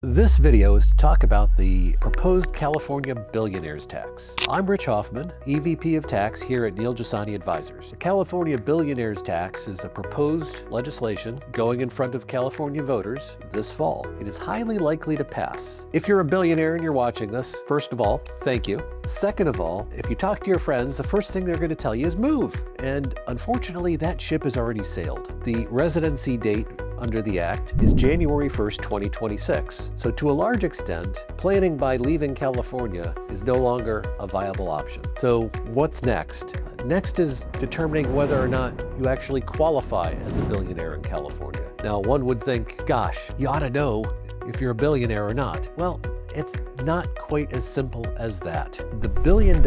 This video is to talk about the proposed California Billionaires Tax. I'm Rich Hoffman, EVP of Tax here at Neil Jasani Advisors. The California Billionaires Tax is a proposed legislation going in front of California voters this fall. It is highly likely to pass. If you're a billionaire and you're watching this, first of all, thank you. Second of all, if you talk to your friends, the first thing they're going to tell you is move. And unfortunately, that ship has already sailed. The residency date under the Act is January 1st, 2026. So to a large extent, planning by leaving California is no longer a viable option. So what's next? Next is determining whether or not you actually qualify as a billionaire in California. Now, one would think, gosh, you ought to know if you're a billionaire or not. Well, it's not quite as simple as that. The $1 billion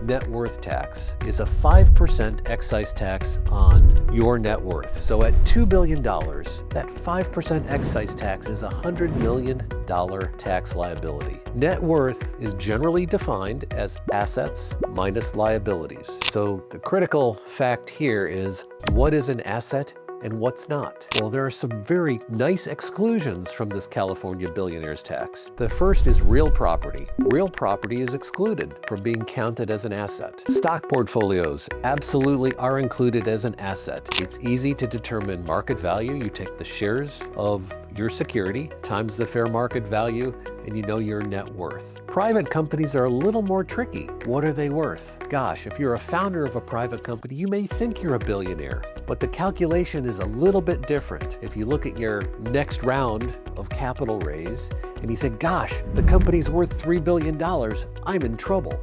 net worth tax is a 5% excise tax on your net worth. So at $2 billion, that 5% excise tax is a $100 million tax liability. Net worth is generally defined as assets minus liabilities. So the critical fact here is, what is an asset and what's not? Well, there are some very nice exclusions from this California Billionaires Tax. The first is real property. Real property is excluded from being counted as an asset. Stock portfolios absolutely are included as an asset. It's easy to determine market value. You take the shares of your security times the fair market value, and you know your net worth. Private companies are a little more tricky. What are they worth? Gosh, if you're a founder of a private company, you may think you're a billionaire, but the calculation is a little bit different. If you look at your next round of capital raise and you think, gosh, the company's worth $3 billion, I'm in trouble.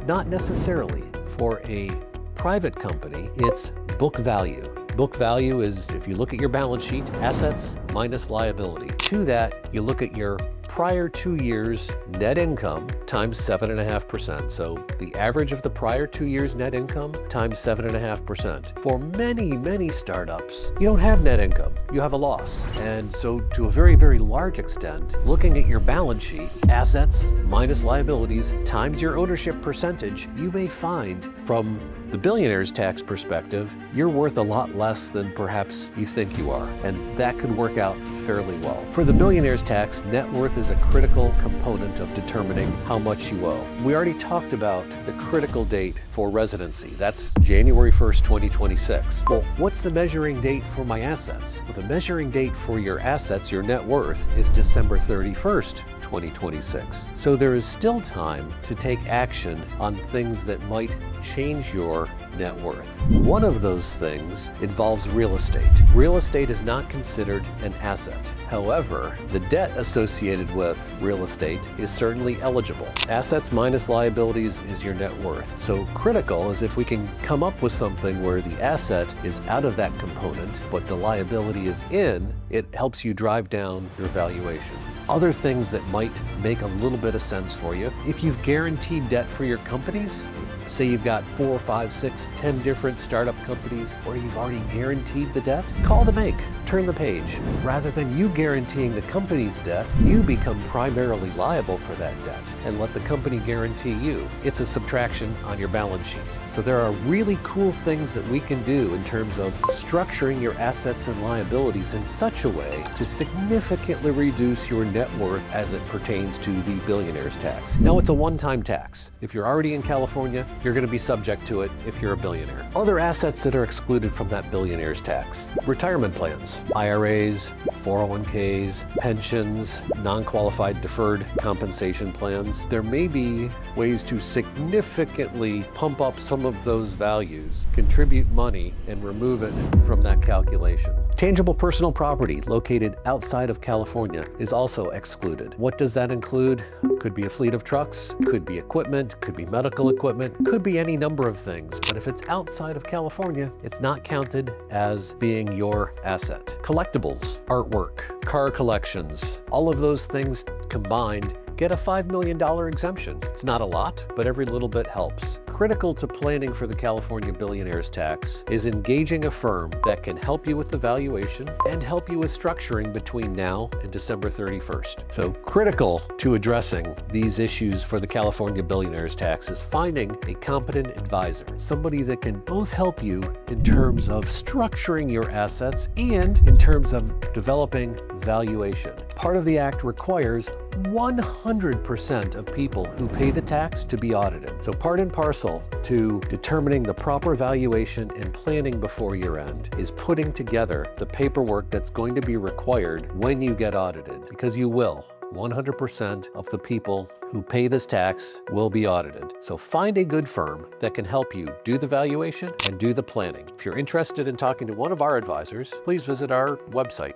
Not necessarily. For a private company, it's book value. Book value is, if you look at your balance sheet, assets minus liability. To that, you look at your prior 2 years net income times 7.5%. So the average of the prior 2 years net income times 7.5%. For many startups, you don't have net income, you have a loss. And so to a very large extent, looking at your balance sheet, assets minus liabilities times your ownership percentage, you may find from the billionaire's tax perspective, you're worth a lot less than perhaps you think you are. And that could work out fairly well. For the billionaire's tax, net worth is a critical component of determining how much you owe. We already talked about the critical date for residency. That's January 1st, 2026. Well, what's the measuring date for my assets? Well, the measuring date for your assets, your net worth, is December 31st, 2026. So there is still time to take action on things that might change your net worth. One of those things involves real estate. Real estate is not considered an asset. However, the debt associated with real estate is certainly eligible. Assets minus liabilities is your net worth. So critical is if we can come up with something where the asset is out of that component, but the liability is in, it helps you drive down your valuation. Other things that might make a little bit of sense for you, if you've guaranteed debt for your companies, say you've got 4, 5, 6, 10 different startup companies where you've already guaranteed the debt, call the bank, turn the page. Rather than you guaranteeing the company's debt, you become primarily liable for that debt and let the company guarantee you. It's a subtraction on your balance sheet. So there are really cool things that we can do in terms of structuring your assets and liabilities in such a way to significantly reduce your net worth as it pertains to the billionaire's tax. Now, it's a one-time tax. If you're already in California, you're going to be subject to it if you're a billionaire. Other assets that are excluded from that billionaire's tax: retirement plans, IRAs, 401ks, pensions, non-qualified deferred compensation plans. There may be ways to significantly pump up some of those values, contribute money, and remove it from that calculation. Tangible personal property located outside of California is also excluded. What does that include? Could be a fleet of trucks, could be equipment, could be medical equipment, could be any number of things. But if it's outside of California, it's not counted as being your asset. Collectibles, artwork, car collections, all of those things combined get a $5 million exemption. It's not a lot, but every little bit helps. Critical to planning for the California Billionaires Tax is engaging a firm that can help you with the valuation and help you with structuring between now and December 31st. So critical to addressing these issues for the California Billionaires Tax is finding a competent advisor, somebody that can both help you in terms of structuring your assets and in terms of developing valuation. Part of the act requires 100% of people who pay the tax to be audited. So part and parcel to determining the proper valuation and planning before year end is putting together the paperwork that's going to be required when you get audited, because you will. 100% of the people who pay this tax will be audited. So find a good firm that can help you do the valuation and do the planning. If you're interested in talking to one of our advisors, please visit our website.